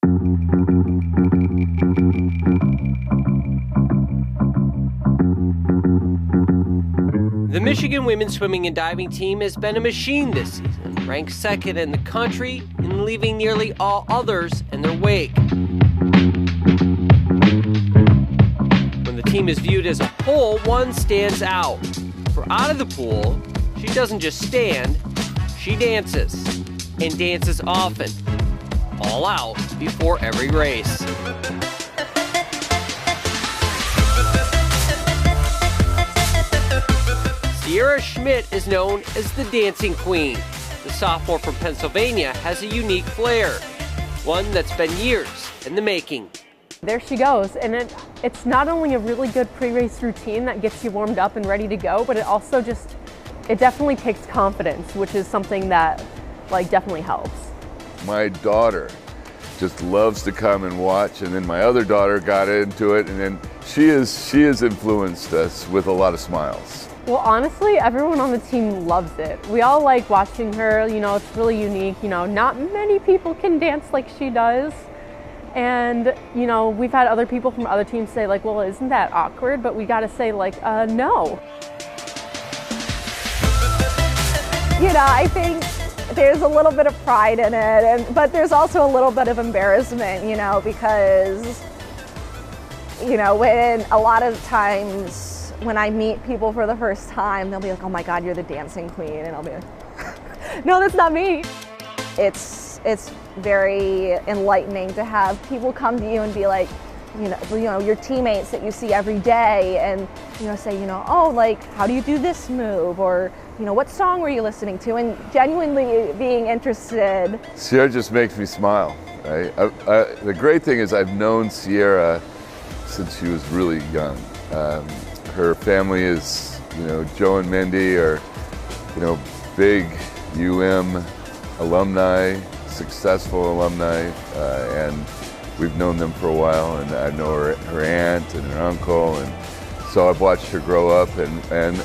The Michigan women's swimming and diving team has been a machine this season, ranked second in the country and leaving nearly all others in their wake. When the team is viewed as a whole, one stands out. For out of the pool, she doesn't just stand, she dances, and dances often, all out before every race. Schmidt is known as the Dancing Queen. The sophomore from Pennsylvania has a unique flair, one that's been years in the making. There she goes, and it's not only a really good pre-race routine that gets you warmed up and ready to go, but it also it definitely takes confidence, which is something that definitely helps. My daughter just loves to come and watch, and then my other daughter got into it, and then she has influenced us with a lot of smiles. Well, honestly, everyone on the team loves it. We all like watching her, it's really unique. Not many people can dance like she does. And, we've had other people from other teams say well, isn't that awkward? But we gotta say no. I think there's a little bit of pride in it, but there's also a little bit of embarrassment, because, when a lot of times when I meet people for the first time, they'll be like, oh my God, you're the dancing queen. And I'll be like, no, that's not me. It's very enlightening to have people come to you and be like, your teammates that you see every day and, say, oh, how do you do this move? Or, what song were you listening to? And genuinely being interested. Sierra just makes me smile. Right? The great thing is I've known Sierra since she was really young. Her family is, Joe and Mindy are, big alumni, successful alumni, and we've known them for a while, and I know her aunt and her uncle, and so I've watched her grow up, and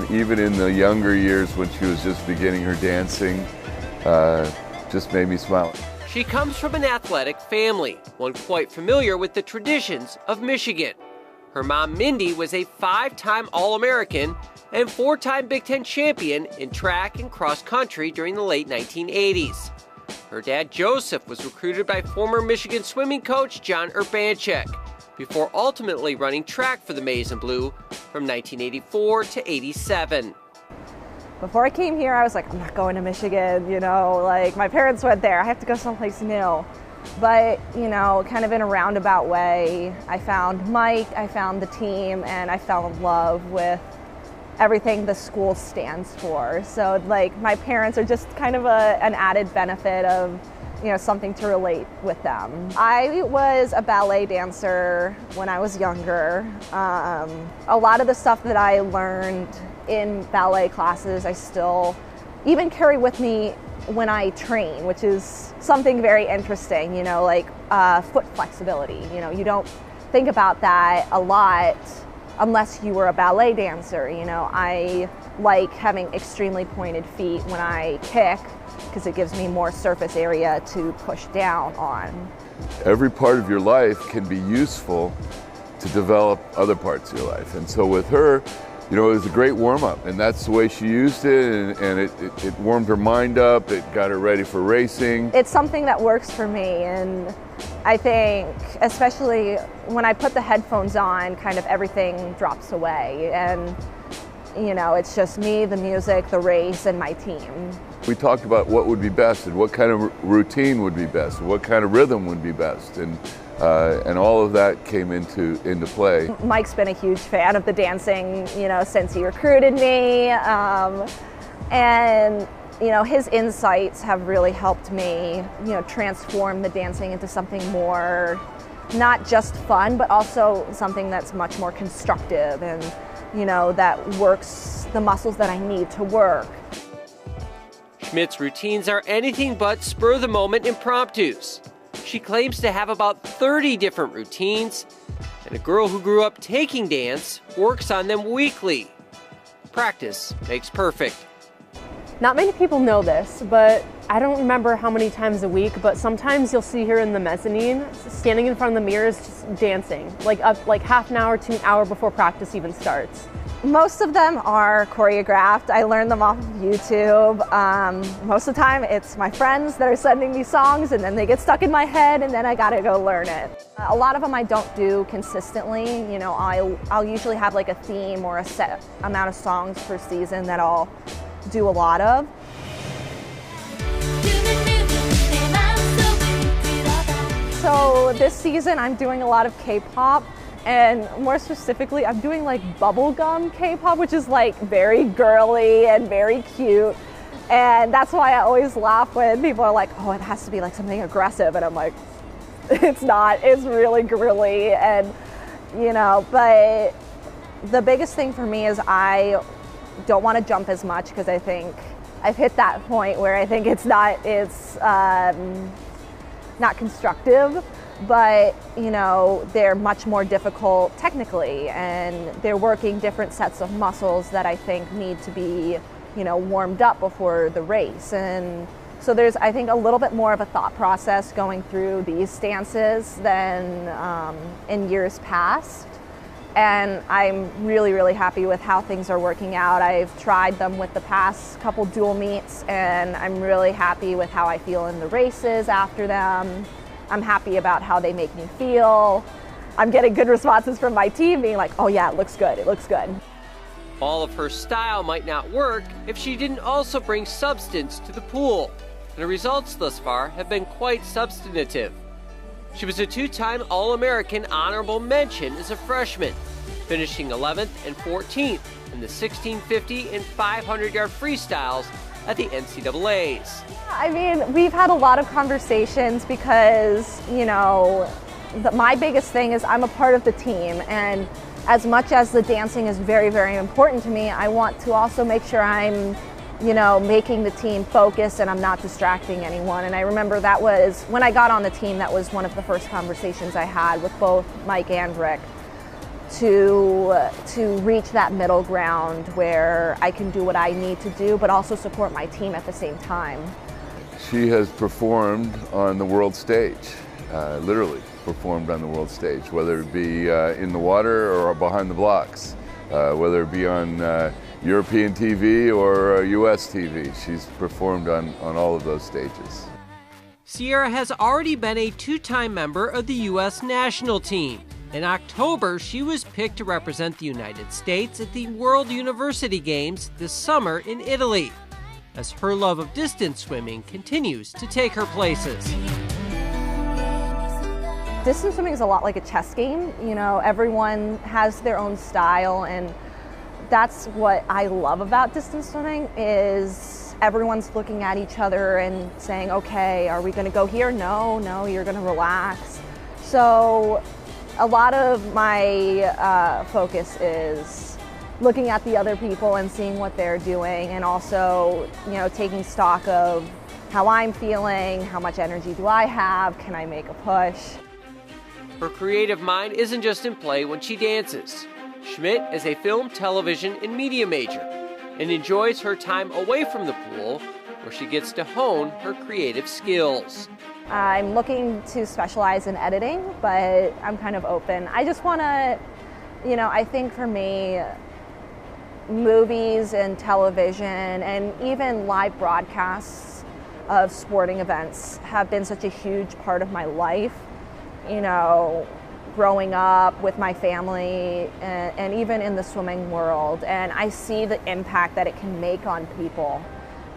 even in the younger years when she was just beginning her dancing, just made me smile. She comes from an athletic family, one quite familiar with the traditions of Michigan. Her mom, Mindy, was a 5-time All-American and 4-time Big Ten champion in track and cross country during the late 1980s. Her dad, Joseph, was recruited by former Michigan swimming coach John Urbanchek before ultimately running track for the Maize and Blue from 1984 to 87. Before I came here, I was like, I'm not going to Michigan, my parents went there, I have to go someplace new. But, kind of in a roundabout way, I found Mike, I found the team, and I fell in love with everything the school stands for. So, my parents are just kind of an added benefit of, something to relate with them. I was a ballet dancer when I was younger. A lot of the stuff that I learned in ballet classes, I still even carry with me when I train, which is something very interesting, foot flexibility. You don't think about that a lot unless you were a ballet dancer. I like having extremely pointed feet when I kick because it gives me more surface area to push down on. Every part of your life can be useful to develop other parts of your life. And so with her, it was a great warm-up, and that's the way she used it, and it warmed her mind up, it got her ready for racing. It's something that works for me, and I think, especially when I put the headphones on, kind of everything drops away, and it's just me, the music, the race, and my team. We talked about what would be best, and what kind of routine would be best, and what kind of rhythm would be best, and all of that came into play. Mike's been a huge fan of the dancing, since he recruited me, and his insights have really helped me, transform the dancing into something more, not just fun, but also something that's much more constructive and, that works the muscles that I need to work. Schmidt's routines are anything but spur-of-the-moment impromptus. She claims to have about 30 different routines, and a girl who grew up taking dance works on them weekly. Practice makes perfect. Not many people know this, but I don't remember how many times a week, but sometimes you'll see her in the mezzanine, standing in front of the mirrors, just dancing, like half an hour to an hour before practice even starts. Most of them are choreographed. I learned them off of YouTube. Most of the time it's my friends that are sending me songs and then they get stuck in my head and then I gotta go learn it. A lot of them I don't do consistently. You know, I'll usually have like a theme or a set amount of songs per season that I'll do a lot of. So this season I'm doing a lot of K-pop, and more specifically I'm doing like bubblegum K-pop, which is like very girly and very cute. And that's why I always laugh when people are like, oh, it has to be like something aggressive, and I'm like, it's not, it's really girly. And you know, but the biggest thing for me is I don't want to jump as much because I think I've hit that point where I think it's not constructive, but you know, they're much more difficult technically and they're working different sets of muscles that I think need to be, you know, warmed up before the race. And so there's, I think, a little bit more of a thought process going through these stances than in years past. And I'm really, really happy with how things are working out. I've tried them with the past couple dual meets and I'm really happy with how I feel in the races after them. I'm happy about how they make me feel. I'm getting good responses from my team being like, oh yeah, it looks good, it looks good. All of her style might not work if she didn't also bring substance to the pool, and the results thus far have been quite substantive. She was a two-time All-American honorable mention as a freshman, finishing 11th and 14th in the 1650 and 500-yard freestyles at the NCAAs. I mean, we've had a lot of conversations because, you know, my biggest thing is I'm a part of the team, and as much as the dancing is very, very important to me, I want to also make sure I'm, you know, making the team focus and I'm not distracting anyone. And I remember that was, when I got on the team, that was one of the first conversations I had with both Mike and Rick to reach that middle ground where I can do what I need to do, but also support my team at the same time. She has performed on the world stage, literally performed on the world stage, whether it be in the water or behind the blocks, whether it be on European TV or US TV. She's performed on all of those stages. Sierra has already been a two-time member of the U.S. national team. In October, she was picked to represent the United States at the World University Games this summer in Italy, as her love of distance swimming continues to take her places. Distance swimming is a lot like a chess game. You know, everyone has their own style, and that's what I love about distance swimming is everyone's looking at each other and saying, okay, are we gonna go here? No, you're gonna relax. So a lot of my focus is looking at the other people and seeing what they're doing, and also, you know, taking stock of how I'm feeling, how much energy do I have, can I make a push? Her creative mind isn't just in play when she dances. Schmidt is a film, television, and media major and enjoys her time away from the pool, where she gets to hone her creative skills. I'm looking to specialize in editing, but I'm kind of open. I just want to, you know, I think for me, movies and television and even live broadcasts of sporting events have been such a huge part of my life. You know, growing up with my family and even in the swimming world, and I see the impact that it can make on people.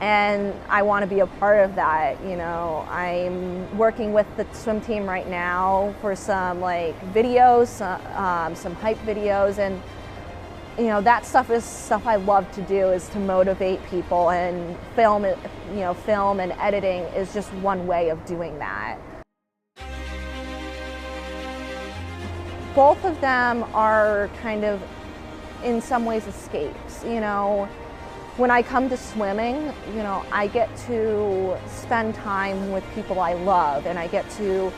And I want to be a part of that. You know, I'm working with the swim team right now for some like videos, some hype videos, and you know, that stuff is stuff I love to do, is to motivate people, and film and editing is just one way of doing that. Both of them are kind of, in some ways, escapes. You know, when I come to swimming, you know, I get to spend time with people I love, and I get to,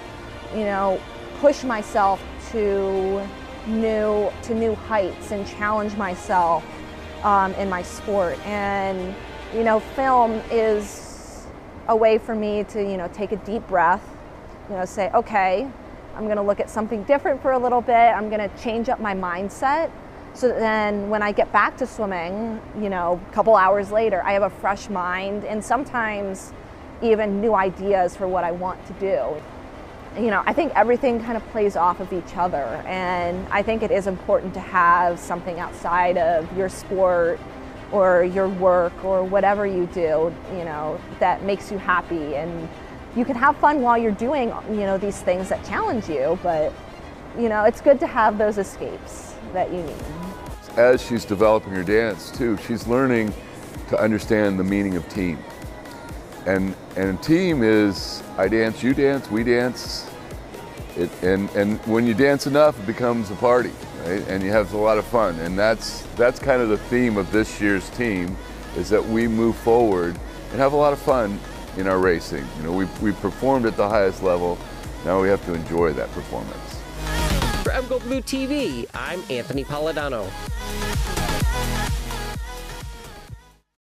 you know, push myself to new heights and challenge myself in my sport. And You know, film is a way for me to, you know, take a deep breath, you know, say, okay, I'm going to look at something different for a little bit. I'm going to change up my mindset so that then when I get back to swimming, you know, a couple hours later, I have a fresh mind and sometimes even new ideas for what I want to do. You know, I think everything kind of plays off of each other, and I think it is important to have something outside of your sport or your work or whatever you do, you know, that makes you happy. And you can have fun while you're doing, you know, these things that challenge you, but, you know, it's good to have those escapes that you need. As she's developing her dance too, she's learning to understand the meaning of team. And team is, I dance, you dance, we dance. And when you dance enough, it becomes a party, right? And you have a lot of fun. And that's kind of the theme of this year's team, is that we move forward and have a lot of fun in our racing. You know, we performed at the highest level. Now we have to enjoy that performance. For MGO Blue TV, I'm Anthony Polidano.